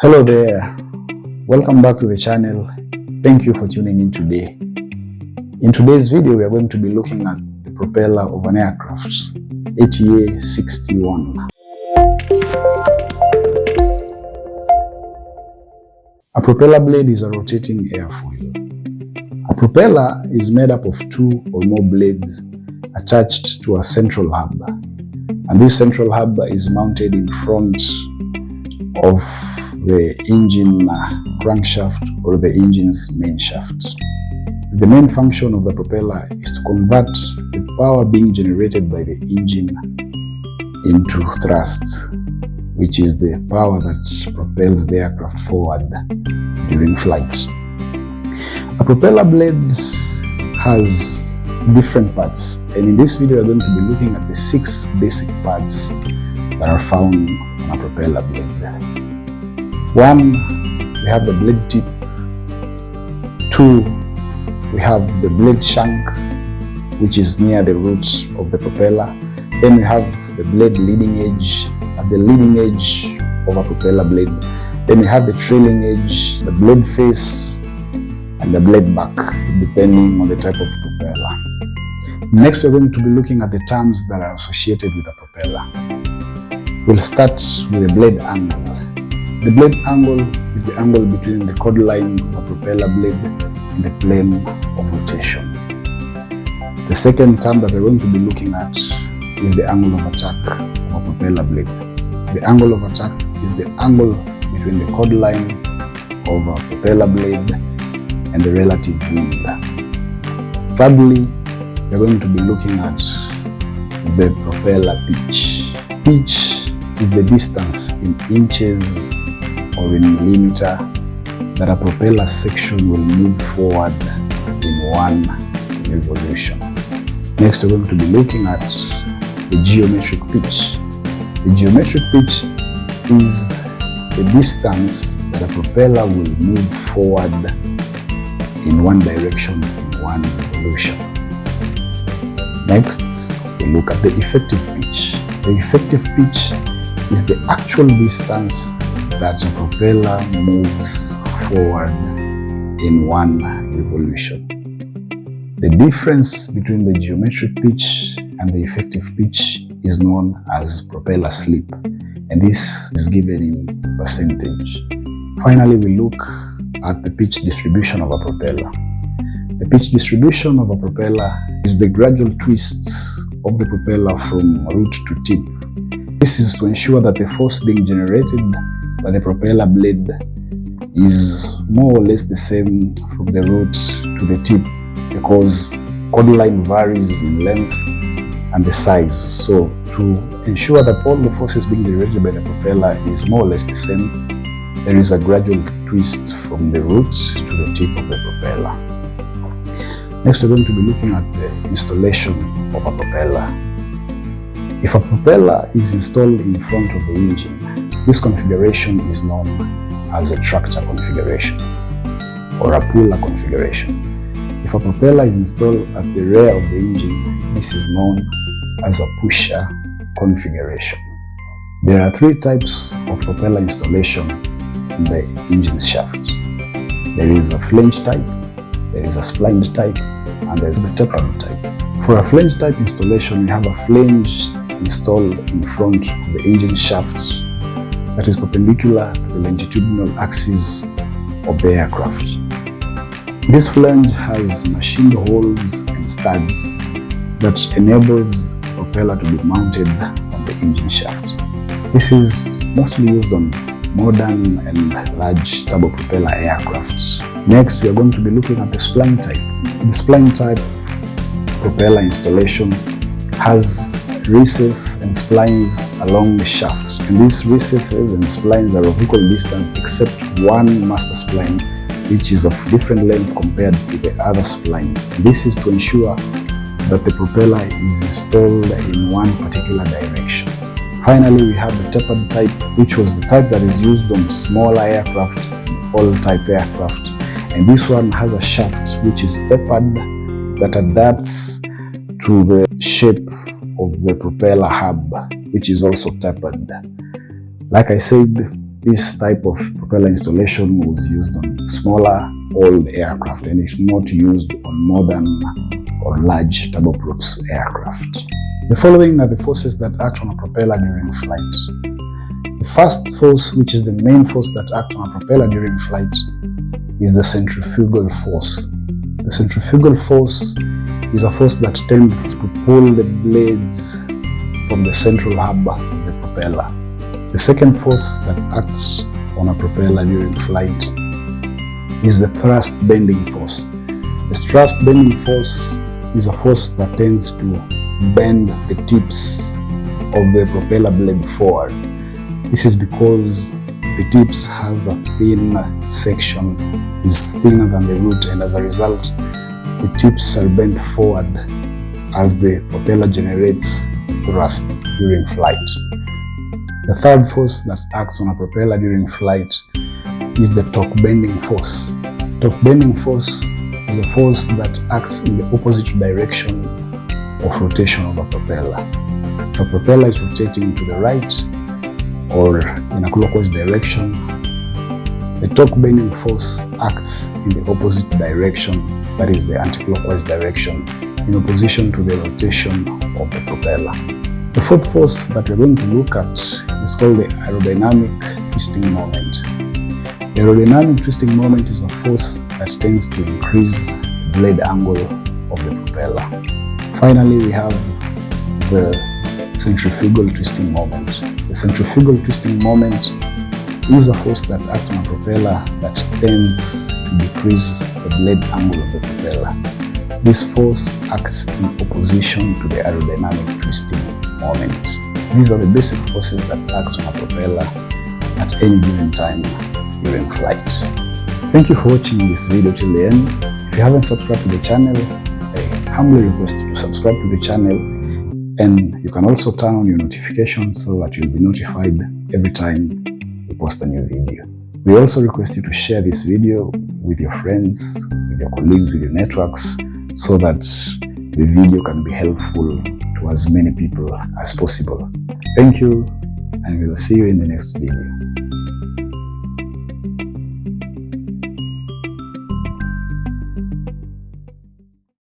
Hello there, welcome back to the channel. Thank you for tuning in today. In today's video, we are going to be looking at the propeller of an aircraft, ATA61. A propeller blade is a rotating airfoil. A propeller is made up of two or more blades attached to a central hub, and this central hub is mounted in front of the engine crankshaft or the engine's main shaft. The main function of the propeller is to convert the power being generated by the engine into thrust, which is the power that propels the aircraft forward during flight. A propeller blade has different parts, and in this video we're going to be looking at the 6 basic parts that are found on a propeller blade. 1, we have the blade tip. 2, we have the blade shank, which is near the roots of the propeller. Then we have the blade leading edge, at the leading edge of a propeller blade. Then we have the trailing edge, the blade face, and the blade back, depending on the type of propeller. Next, we're going to be looking at the terms that are associated with a propeller. We'll start with the blade angle. The blade angle is the angle between the chord line of a propeller blade and the plane of rotation. The second term that we're going to be looking at is the angle of attack of a propeller blade. The angle of attack is the angle between the chord line of a propeller blade and the relative wind. Thirdly, we're going to be looking at the propeller pitch. Pitch is the distance in inches or in millimeter that a propeller section will move forward in 1 revolution. Next, we're going to be looking at the geometric pitch. The geometric pitch is the distance that a propeller will move forward in 1 direction in 1 revolution. Next, we look at the effective pitch. The effective pitch is the actual distance that a propeller moves forward in 1 revolution. The difference between the geometric pitch and the effective pitch is known as propeller slip, and this is given in percentage. Finally, we look at the pitch distribution of a propeller. The pitch distribution of a propeller is the gradual twist of the propeller from root to tip. This is to ensure that the force being generated by the propeller blade is more or less the same from the root to the tip, because chord line varies in length and the size. So to ensure that all the forces being generated by the propeller is more or less the same, there is a gradual twist from the root to the tip of the propeller. Next, we're going to be looking at the installation of a propeller. If a propeller is installed in front of the engine, this configuration is known as a tractor configuration or a puller configuration. If a propeller is installed at the rear of the engine, this is known as a pusher configuration. There are 3 types of propeller installation in the engine shaft. There is a flange type, there is a splined type, and there is the tapered type. For a flange type installation, we have a flange installed in front of the engine shaft that is perpendicular to the longitudinal axis of the aircraft. This flange has machined holes and studs that enables the propeller to be mounted on the engine shaft. This is mostly used on modern and large turbopropeller aircrafts. Next, we are going to be looking at the spline type. The spline type propeller installation has recesses and splines along the shaft, and these recesses and splines are of equal distance except one master spline, which is of different length compared to the other splines. And this is to ensure that the propeller is installed in 1 particular direction. Finally, we have the tapered type, which was the type that is used on smaller aircraft, all type aircraft, and this one has a shaft which is tapered that adapts to the shape of the propeller hub, which is also tapered. Like I said, this type of propeller installation was used on smaller old aircraft and is not used on modern or large turboprops aircraft. The following are the forces that act on a propeller during flight. The first force, which is the main force that acts on a propeller during flight, is the centrifugal force. The centrifugal force is a force that tends to pull the blades from the central hub of the propeller. The second force that acts on a propeller during flight is the thrust bending force. The thrust bending force is a force that tends to bend the tips of the propeller blade forward. This is because the tips has a thin section, is thinner than the root, and as a result, the tips are bent forward as the propeller generates thrust during flight. The third force that acts on a propeller during flight is the torque bending force. Torque bending force is a force that acts in the opposite direction of rotation of a propeller. If a propeller is rotating to the right or in a clockwise direction, the torque bending force acts in the opposite direction, that is the anti-clockwise direction, in opposition to the rotation of the propeller. The fourth force that we're going to look at is called the aerodynamic twisting moment. The aerodynamic twisting moment is a force that tends to increase the blade angle of the propeller. Finally, we have the centrifugal twisting moment. The centrifugal twisting moment is a force that acts on a propeller that tends to decrease the blade angle of the propeller. This force acts in opposition to the aerodynamic twisting moment. These are the basic forces that act on a propeller at any given time during flight. Thank you for watching this video till the end. If you haven't subscribed to the channel, I humbly request you to subscribe to the channel, and you can also turn on your notifications so that you'll be notified every time we post a new video. We also request you to share this video with your friends, with your colleagues, with your networks, so that the video can be helpful to as many people as possible. Thank you, and we'll see you in the next video.